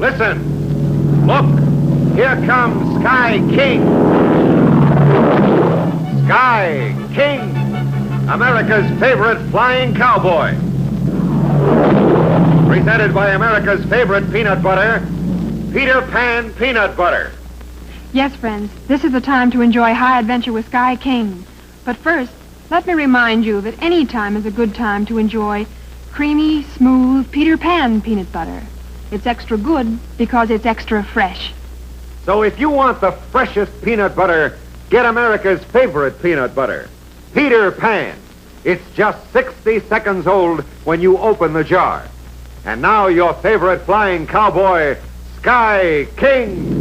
Listen. Look. Here comes Sky King. Sky King, America's favorite flying cowboy. Presented by America's favorite peanut butter, Peter Pan Peanut Butter. Yes, friends, this is the time to enjoy high adventure with Sky King. But first, let me remind you that any time is a good time to enjoy creamy, smooth Peter Pan peanut butter. It's extra good because it's extra fresh. So if you want the freshest peanut butter, get America's favorite peanut butter, Peter Pan. It's just 60 seconds old when you open the jar. And now your favorite flying cowboy, Sky King.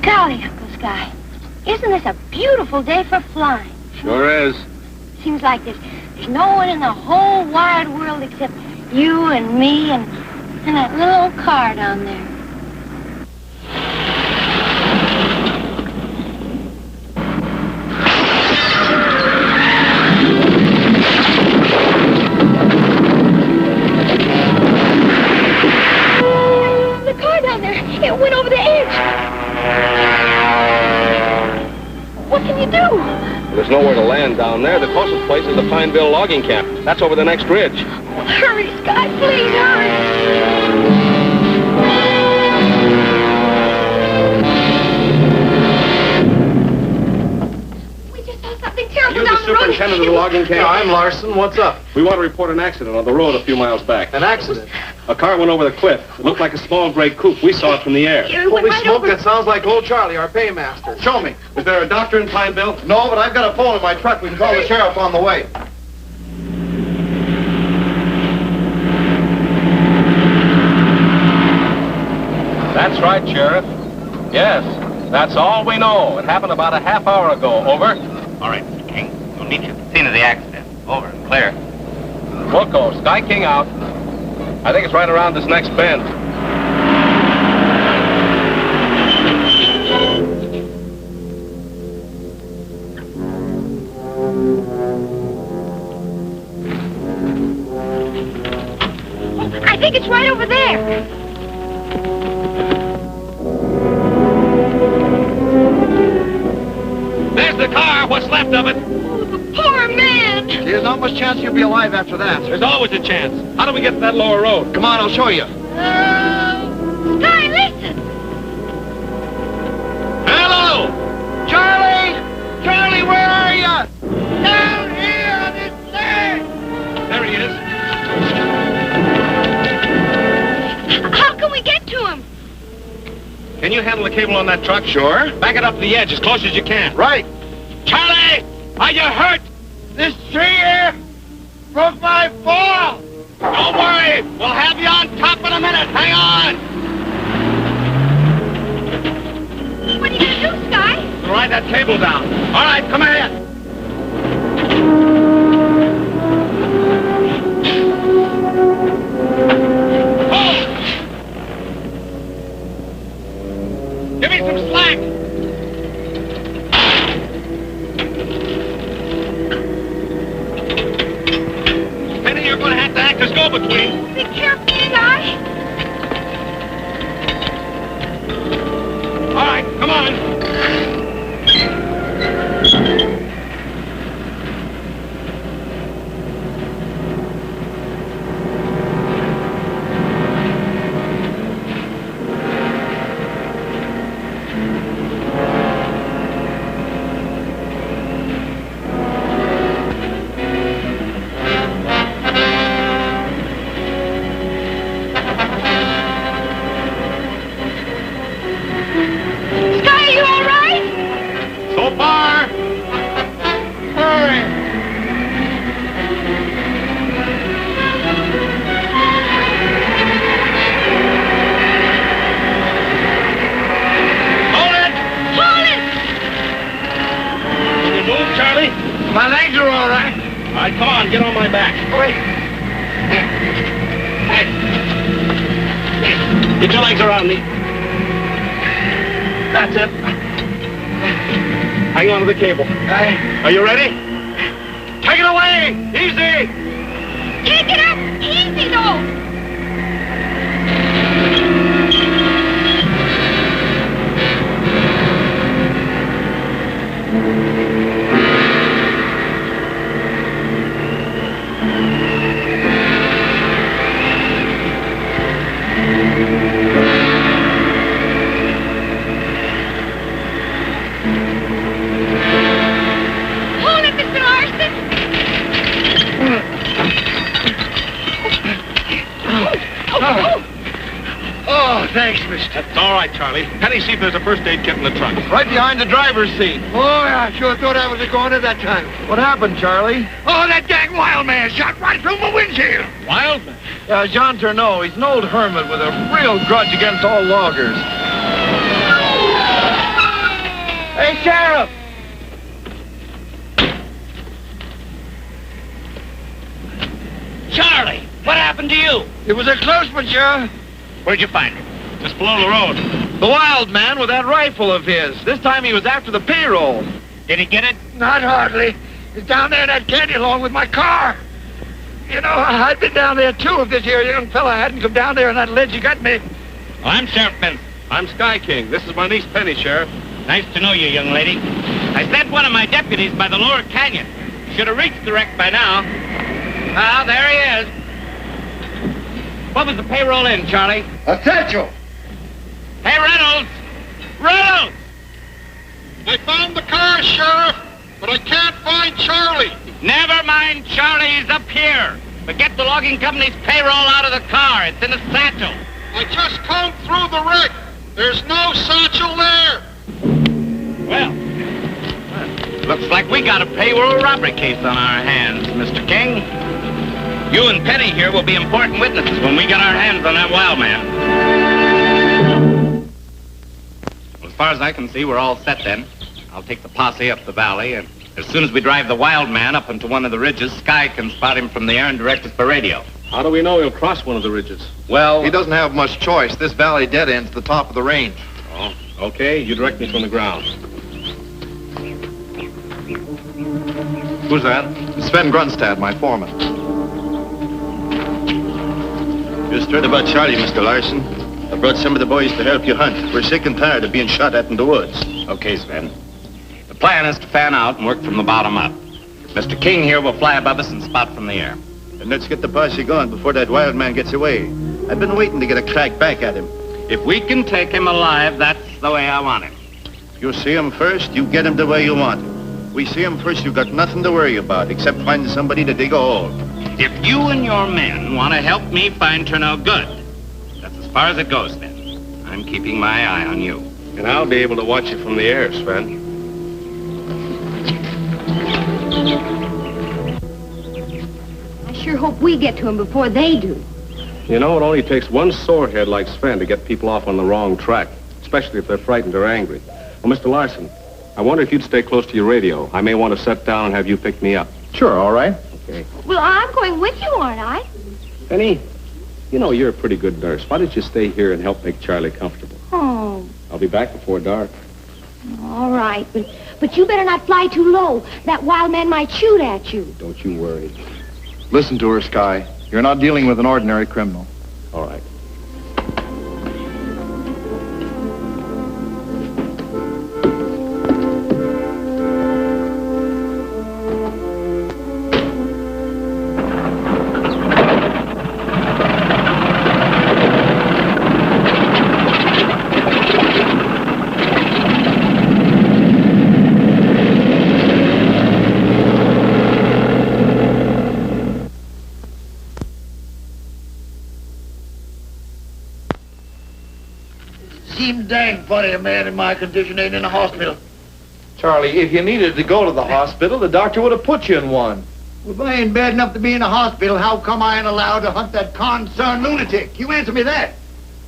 Golly, Uncle Sky, isn't this a beautiful day for flying? Sure is. Seems like there's no one in the whole wide world except you and me and that little old car down there. The car down there, it went over the edge. What can you do? There's nowhere to land down there. The closest place is the Pineville logging camp. That's over the next ridge. Hurry, Sky, please, hurry. We just saw something terrible You're down the superintendent of the logging camp? Yeah, I'm Larson. What's up? We want to report an accident on the road a few miles back. An accident? A car went over the cliff. It looked like a small gray coupe. We saw it from the air. It went Holy right smoke, over. that sounds like old Charlie, our paymaster. Show me. Is there a doctor in Pineville? No, but I've got a phone in my truck. We can call the sheriff on the way. That's right, Sheriff. Yes, that's all we know. It happened about a half hour ago. Over. All right, Mr. King. We'll meet you at the scene of the accident. Over and clear. Wilco, Sky King out. I think it's right around this next bend. I think it's right over there. There's the car. What's left of it? Oh, the poor man. There's not much chance you'll be alive after that. There's always a chance. How do we get to that lower road? Come on, I'll show you. Sky, listen. Hello! Charlie! Charlie, where are you? Down here on this side! There he is. How can we get to him? Can you handle the cable on that truck? Sure. Back it up to the edge as close as you can. Right. Charlie! Are you hurt? This tree here broke my fall. Don't worry. We'll have you on top in a minute. Hang on. What are you going to do, Sky? We'll ride that cable down. All right, come ahead. Oh! Give me some slack. Penny, you're going to have to act as go-between. Be careful, Sky. All right, come on. Sky, are you all right? So far. Hurry. Hold it. Hold it. Can you move, Charlie? My legs are all right. All right, come on, get on my back. Wait. Get your legs around me. That's it. Hang on to the cable. Are you ready? Take it away! Easy! Take it up! Easy, though! Hold it, Mr. Larson! Oh, thanks, mister. That's all right, Charlie. Penny, see if there's a first aid kit in the trunk. Right behind the driver's seat. Oh, yeah, I sure thought I was going at that time. What happened, Charlie? Oh, that dang wild man shot right through my windshield. Wild man? Jean Tourneau. He's an old hermit with a real grudge against all loggers. Hey, Sheriff! Charlie, what happened to you? It was a close one, Sheriff. Where'd you find him? Just below the road. The wild man with that rifle of his. This time he was after the payroll. Did he get it? Not hardly. He's down there in that canyon along with my car. You know, I'd been down there, too, if this here young fella hadn't come down there on that ledge you got me. Oh, I'm Sheriff Benson. I'm Sky King. This is my niece Penny, Sheriff. Nice to know you, young lady. I sent one of my deputies by the lower canyon. Should have reached the wreck by now. Ah, there he is. What was the payroll in, Charlie? Essential. Hey, Reynolds! Reynolds! I found the car, Sheriff, but I can't find Charlie. Never mind, Charlie, he's up here. But get the logging company's payroll out of the car. It's in a satchel. I just combed through the wreck. There's no satchel there. Well, looks like we got a payroll robbery case on our hands, Mr. King. You and Penny here will be important witnesses when we get our hands on that wild man. Well, as far as I can see, we're all set then. I'll take the posse up the valley, and as soon as we drive the wild man up into one of the ridges, Sky can spot him from the air and direct us by radio. How do we know he'll cross one of the ridges? Well, He doesn't have much choice. This valley dead ends the top of the range. Oh, okay. You direct me from the ground. Who's that? Sven Grunstad, my foreman. Just heard about Charlie, Mr. Larson. I brought some of the boys to help you hunt. We're sick and tired of being shot at in the woods. okay, Sven. The plan is to fan out and work from the bottom up. Mr. King here will fly above us and spot from the air. And let's get the posse going before that wild man gets away. I've been waiting to get a crack back at him. If we can take him alive, that's the way I want him. You see him first, you get him the way you want him. We see him first, you've got nothing to worry about except finding somebody to dig a hole. If you and your men want to help me find Tourneau good, that's as far as it goes then. I'm keeping my eye on you. And I'll be able to watch you from the air, Sven. I sure hope we get to him before they do. You know, it only takes one sorehead like Sven to get people off on the wrong track, especially if they're frightened or angry. Well, Mr. Larson, I wonder if you'd stay close to your radio. I may want to set down and have you pick me up. Sure, all right. Okay. Well, I'm going with you, aren't I? Penny, you know you're a pretty good nurse. Why don't you stay here and help make Charlie comfortable? Oh, I'll be back before dark. all right. But you better not fly too low. That wild man might shoot at you. Don't you worry. Listen to her, Sky. You're not dealing with an ordinary criminal. All right. Seems dang funny a man in my condition ain't in a hospital. Charlie, if you needed to go to the hospital, the doctor would have put you in one. Well, if I ain't bad enough to be in a hospital, how come I ain't allowed to hunt that concerned lunatic? You answer me that.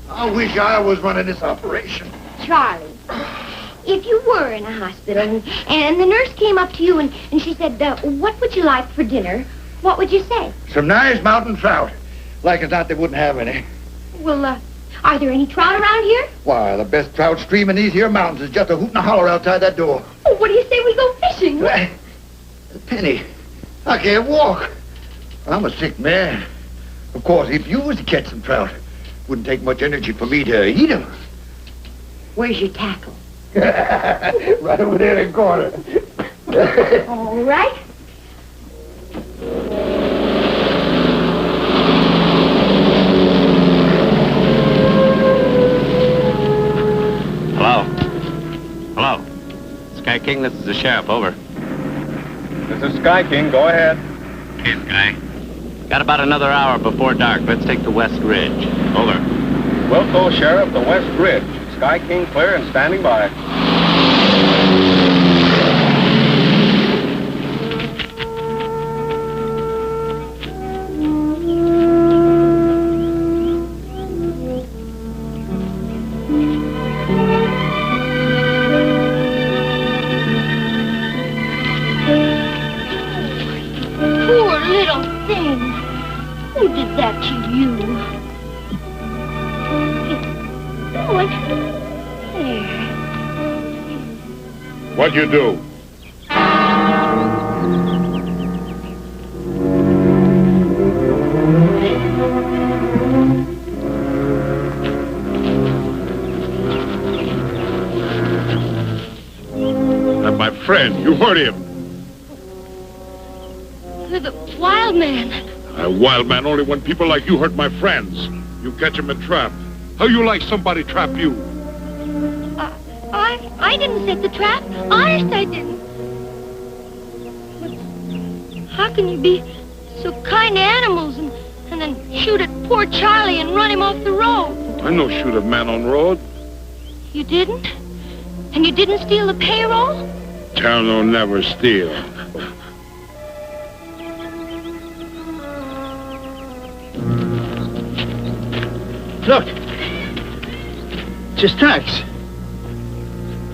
I wish I was running this operation. Charlie, if you were in a hospital and the nurse came up to you and she said, what would you like for dinner? What would you say? Some nice mountain trout. Like as not, they wouldn't have any. Well, Are there any trout around here? Why, the best trout stream in these here mountains is just a hoot and a holler outside that door. Oh, what do you say we go fishing? Penny, I can't walk. I'm a sick man. Of course, if you was to catch some trout, wouldn't take much energy for me to eat them. Where's your tackle? Right over there in the corner. All right. Hello? Hello? Sky King, this is the sheriff. Over. This is Sky King. Go ahead. Okay, Sky. Got about another hour before dark. Let's take the West Ridge. Over. Wilco, Sheriff, the West Ridge. Sky King clear and standing by. Poor little thing. Who did that to you? What? There. What'd you do? That's my friend. You hurt him. You're the wild man. A wild man only when people like you hurt my friends. You catch him and trap. How you like somebody trap you? I didn't set the trap. Honest, I didn't. But how can you be so kind to animals and then shoot at poor Charlie and run him off the road? I no shoot a man on road. You didn't? And you didn't steal the payroll? Terno never steal. Look. It's his tracks.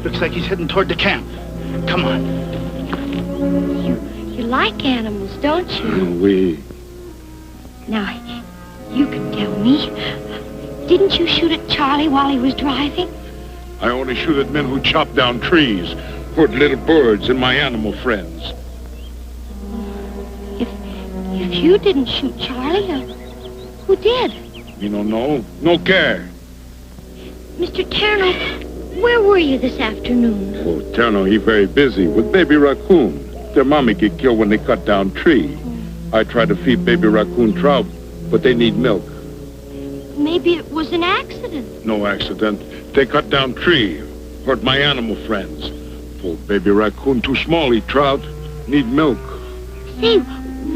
Looks like he's heading toward the camp. Come on. You like animals, don't you? We. Now, you can tell me. Didn't you shoot at Charlie while he was driving? I only shoot at men who chop down trees, hurt little birds, and my animal friends. If you didn't shoot Charlie, who did? Me no know. No care. Mr. Terno, where were you this afternoon? Oh, Terno, he very busy with baby raccoon. Their mommy get killed when they cut down tree. I try to feed baby raccoon trout, but they need milk. Maybe it was an accident. No accident. They cut down tree, hurt my animal friends. Poor baby raccoon too small, eat trout, need milk. Say,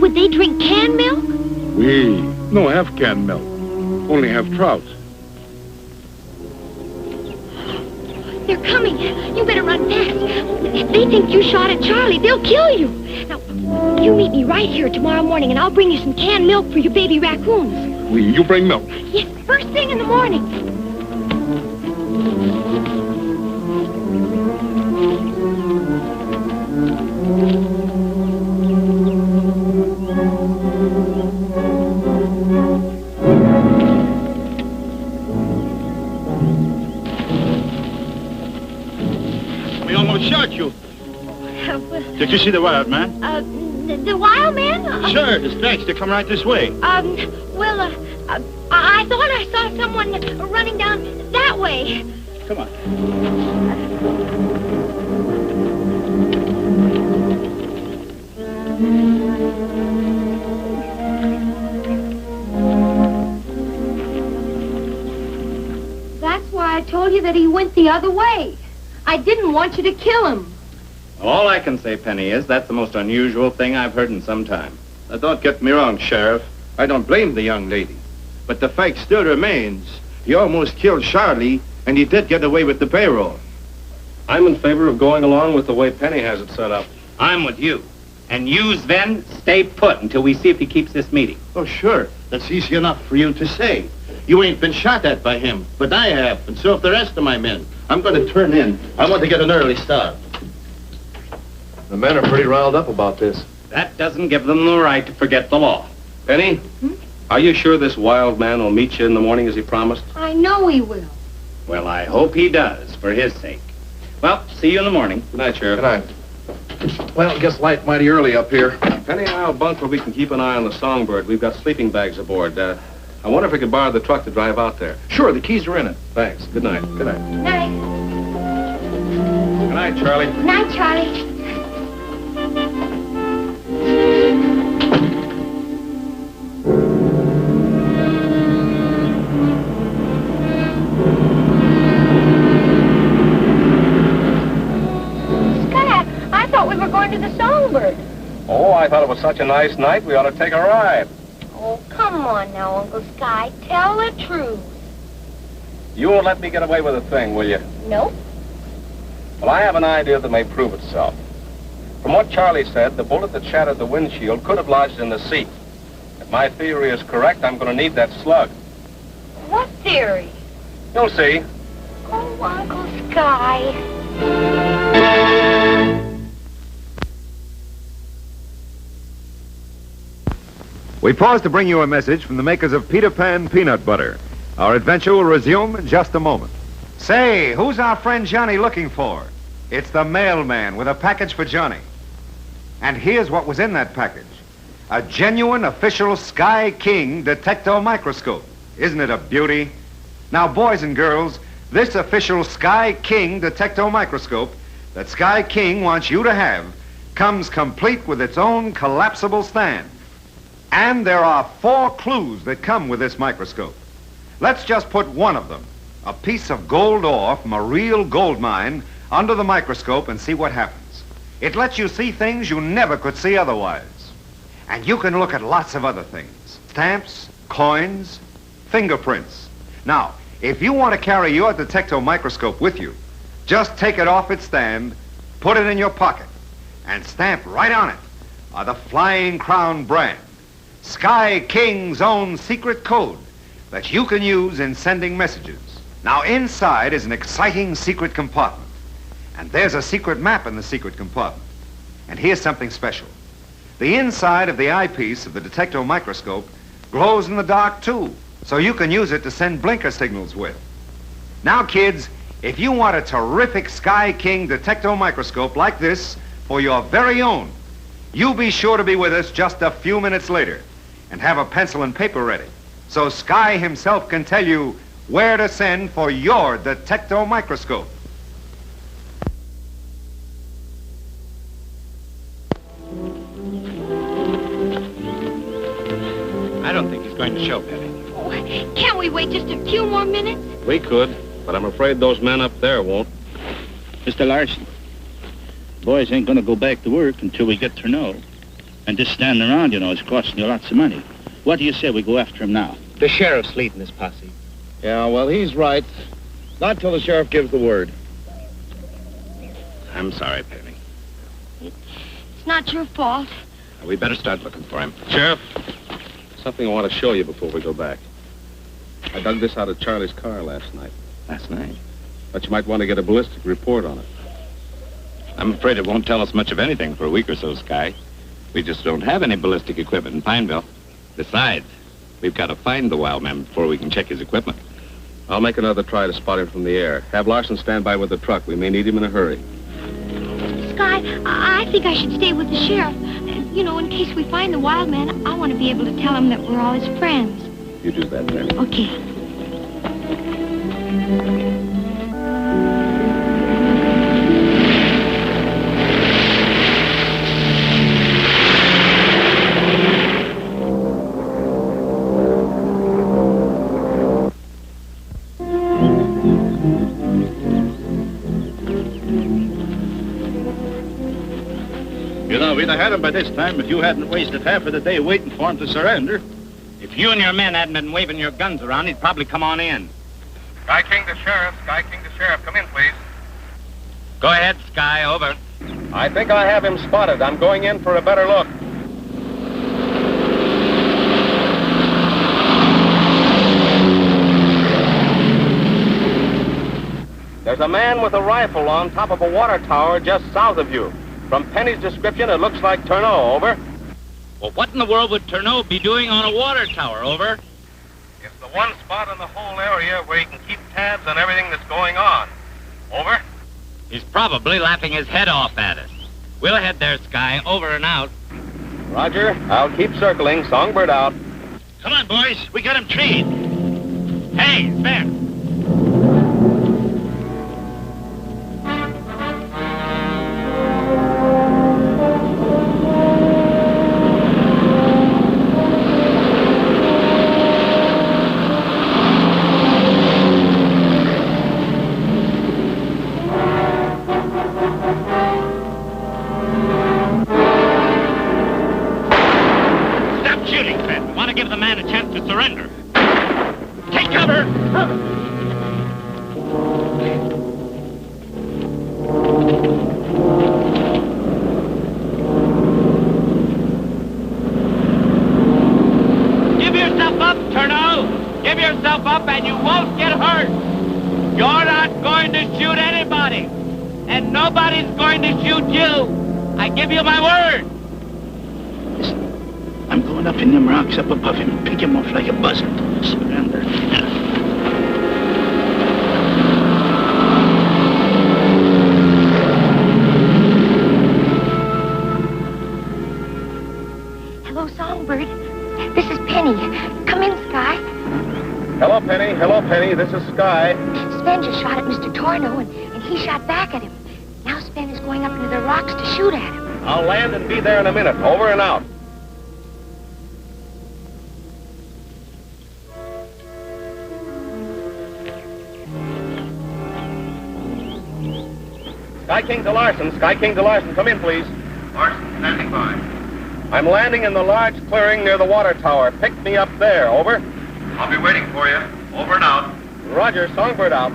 would they drink canned milk? We no have canned milk, only have trout. They're coming. You better run fast. If they think you shot at Charlie, they'll kill you. Now, you meet me right here tomorrow morning, and I'll bring you some canned milk for your baby raccoons. You bring milk? Yes, first thing in the morning. We almost shot you. Did you see the wild man? The wild man? Sure, the tracks, they come right this way. I thought I saw someone running down that way. Come on. That's why I told you that he went the other way. I didn't want you to kill him. All I can say, Penny, is that's the most unusual thing I've heard in some time. Now, don't get me wrong, Sheriff. I don't blame the young lady. But the fact still remains. He almost killed Charlie, and he did get away with the payroll. I'm in favor of going along with the way Penny has it set up. I'm with you. And you, Sven, stay put until we see if he keeps this meeting. Oh, sure. That's easy enough for you to say. You ain't been shot at by him, but I have, and so have the rest of my men. I'm going to turn in. I want to get an early start. The men are pretty riled up about this. That doesn't give them the right to forget the law. Penny, Are you sure this wild man will meet you in the morning as he promised? I know he will. Well, I hope he does, for his sake. Well, see you in the morning. Good night, Sheriff. Good night. Well, guess light mighty early up here. Penny and I'll bunk where we can keep an eye on the Songbird. We've got sleeping bags aboard. I wonder if we could borrow the truck to drive out there. Sure, the keys are in it. Thanks. Good night. Good night. Night. Good night, Charlie. Night, Charlie. I thought we were going to the Songbird. Oh, I thought it was such a nice night, we ought to take a ride. Oh, come on now, Uncle Sky. Tell the truth. You won't let me get away with a thing, will you? Nope. Well, I have an idea that may prove itself. From what Charlie said, the bullet that shattered the windshield could have lodged in the seat. If my theory is correct, I'm going to need that slug. What theory? You'll see. Oh, Uncle Sky. We pause to bring you a message from the makers of Peter Pan Peanut Butter. Our adventure will resume in just a moment. Say, who's our friend Johnny looking for? It's the mailman with a package for Johnny. And here's what was in that package. A genuine official Sky King Detector microscope. Isn't it a beauty? Now, boys and girls, this official Sky King Detector microscope that Sky King wants you to have comes complete with its own collapsible stand. And there are 4 clues that come with this microscope. Let's just put one of them, a piece of gold ore from a real gold mine, under the microscope and see what happens. It lets you see things you never could see otherwise. And you can look at lots of other things. Stamps, coins, fingerprints. Now, if you want to carry your detector microscope with you, just take it off its stand, put it in your pocket, and stamp right on it are the Flying Crown brand. Sky King's own secret code that you can use in sending messages. Now, inside is an exciting secret compartment. And there's a secret map in the secret compartment. And here's something special. The inside of the eyepiece of the detector microscope glows in the dark, too, so you can use it to send blinker signals with. Now, kids, if you want a terrific Sky King detector microscope like this for your very own, you be sure to be with us just a few minutes later and have a pencil and paper ready so Sky himself can tell you where to send for your detector microscope. I don't think he's going to show, Penny. Oh, can't we wait just a few more minutes? We could, but I'm afraid those men up there won't. Mr. Larson, boys ain't gonna go back to work until we get to know. And just standing around, you know, is costing you lots of money. What do you say we go after him now? The sheriff's leading his posse. Yeah, well, he's right. Not till the sheriff gives the word. I'm sorry, Penny. It's not your fault. We better start looking for him. Sheriff, something I want to show you before we go back. I dug this out of Charlie's car last night. Last night? But you might want to get a ballistic report on it. I'm afraid it won't tell us much of anything for a week or so, Sky. We just don't have any ballistic equipment in Pineville. Besides, we've got to find the wild man before we can check his equipment. I'll make another try to spot him from the air. Have Larson stand by with the truck. We may need him in a hurry. Sky, I think I should stay with the sheriff. You know, in case we find the wild man, I want to be able to tell him that we're all his friends. You do that, Penny. Okay. You know, we'd have had him by this time if you hadn't wasted half of the day waiting for him to surrender. If you and your men hadn't been waving your guns around, he'd probably come on in. Sky King to Sheriff. Sky King to Sheriff. Come in, please. Go ahead, Sky. Over. I think I have him spotted. I'm going in for a better look. There's a man with a rifle on top of a water tower just south of you. From Penny's description, it looks like Turneau. Over. Well, what in the world would Turneau be doing on a water tower, over? It's the one spot in the whole area where he can keep tabs on everything that's going on. Over? He's probably laughing his head off at us. We'll head there, Sky. Over and out. Roger. I'll keep circling. Songbird out. Come on, boys. We got him treed. Hey, Sven. Give the man a chance to surrender. Take cover! Give yourself up, Turneau! Give yourself up and you won't get hurt! You're not going to shoot anybody! And nobody's going to shoot you! I give you my word! I'm going up in them rocks up above him and pick him off like a buzzard. Surrender. Hello, Songbird. This is Penny. Come in, Sky. Hello, Penny. Hello, Penny. This is Sky. Sven just shot at Mr. Turneau, and he shot back at him. Now Sven is going up into the rocks to shoot at him. I'll land and be there in a minute. Over and out. Sky King to Larson. Sky King to Larson. Come in, please. Larson, standing by. I'm landing in the large clearing near the water tower. Pick me up there. Over. I'll be waiting for you. Over and out. Roger. Songbird out.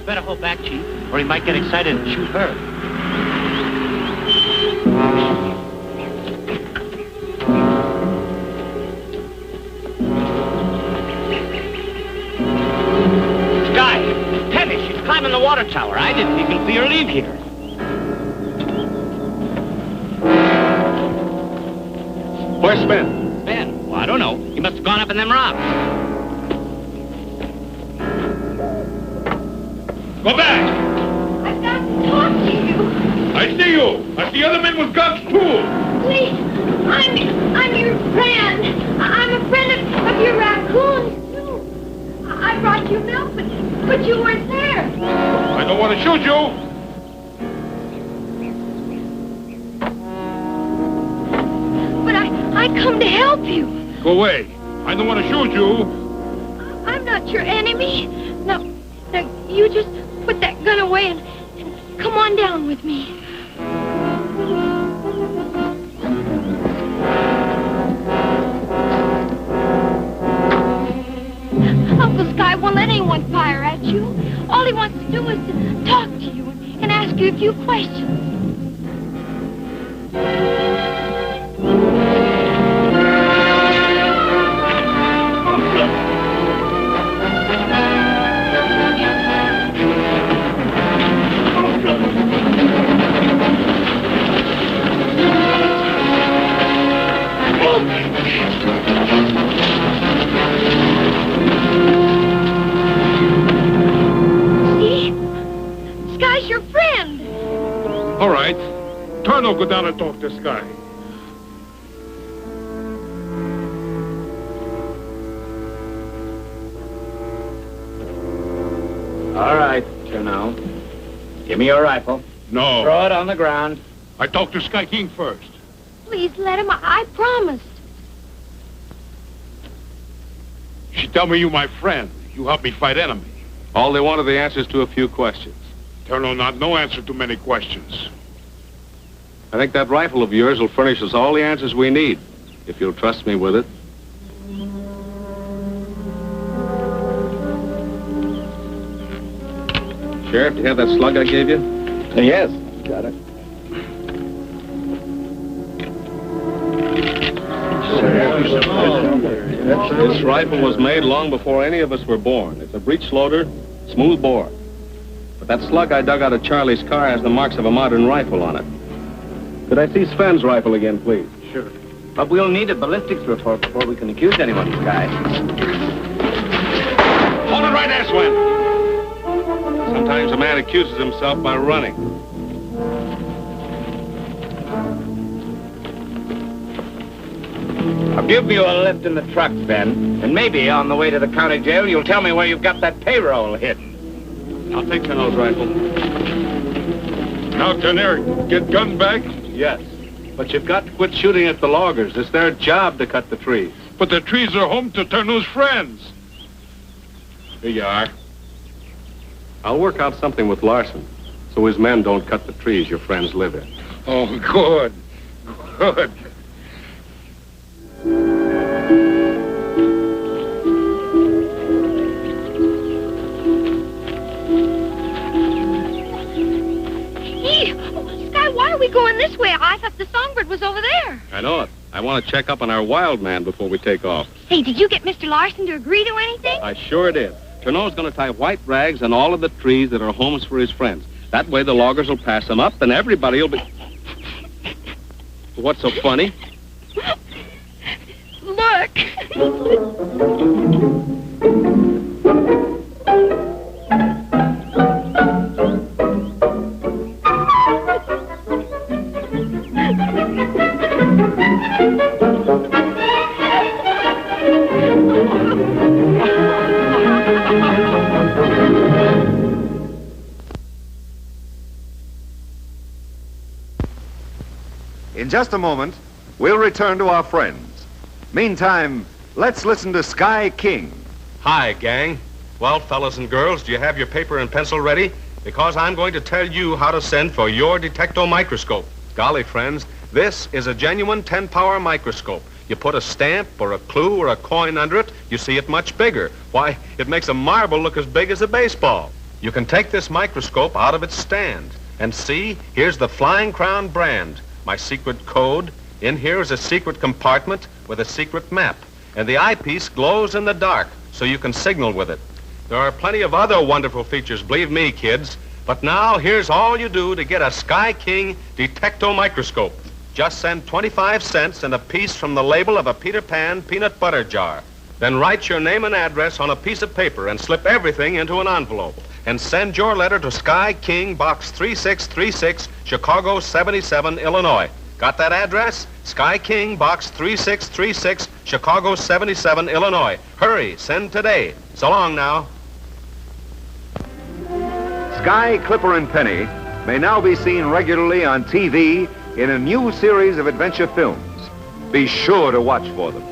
Better hold back, Chief, or he might get excited and shoot her. Sky! Penny, she's climbing the water tower. I didn't even see her leave here. Where's Sven? Sven? Well, I don't know. He must have gone up in them rocks. Go back! I've got to talk to you. I see you. I see other men with guns, too. Please, I'm your friend. I'm a friend of your raccoons, too. I brought you milk, but you weren't there. I don't want to shoot you. But I come to help you. Go away. I don't want to shoot you. I'm not your enemy. Now, you just put that gun away and come on down with me. Uncle Sky won't let anyone fire at you. All he wants to do is to talk to you and ask you a few questions. All right. Turneau, go down and talk to Sky. All right, Turneau. Give me your rifle. No. Throw it on the ground. I talked to Sky King first. Please let him. I promised. She tell me you my friend. You help me fight enemy. All they want are the answers to a few questions. Turneau, not no answer to many questions. I think that rifle of yours will furnish us all the answers we need, if you'll trust me with it. Sheriff, do you have that slug I gave you? Yes, got it. This rifle was made long before any of us were born. It's a breech loader, smooth bore. But that slug I dug out of Charlie's car has the marks of a modern rifle on it. Could I see Sven's rifle again, please? Sure. But we'll need a ballistics report before we can accuse anyone, Sky. Hold it right there, Sven. Sometimes a man accuses himself by running. I'll give you a lift in the truck, Ben. And maybe on the way to the county jail, you'll tell me where you've got that payroll hidden. I'll take Tenno's rifle. Now, Canary, get gun back? Yes. But you've got to quit shooting at the loggers. It's their job to cut the trees. But the trees are home to Tenno's friends. Here you are. I'll work out something with Larson, so his men don't cut the trees your friends live in. Oh, good. Good. Sky, why are we going this way? I thought the Songbird was over there. I know it. I want to check up on our wild man before we take off. Hey, did you get Mr. Larson to agree to anything? I sure did. Tenno's going to tie white rags on all of the trees that are homes for his friends. That way the loggers will pass them up and everybody will be... What's so funny? Look. In just a moment, we'll return to our friends. Meantime, let's listen to Sky King. Hi, gang. Well, fellas and girls, do you have your paper and pencil ready? Because I'm going to tell you how to send for your Detecto microscope. Golly, friends, this is a genuine 10-power microscope. You put a stamp or a clue or a coin under it, you see it much bigger. Why, it makes a marble look as big as a baseball. You can take this microscope out of its stand and see, here's the Flying Crown brand, my secret code. In here is a secret compartment with a secret map. And the eyepiece glows in the dark, so you can signal with it. There are plenty of other wonderful features, believe me, kids. But now, here's all you do to get a Sky King Detecto microscope. Just send 25 cents and a piece from the label of a Peter Pan peanut butter jar. Then write your name and address on a piece of paper and slip everything into an envelope. And send your letter to Sky King, Box 3636, Chicago 77, Illinois. Got that address? Sky King, Box 3636, Chicago 77, Illinois. Hurry, send today. So long now. Sky, Clipper, and Penny may now be seen regularly on TV in a new series of adventure films. Be sure to watch for them.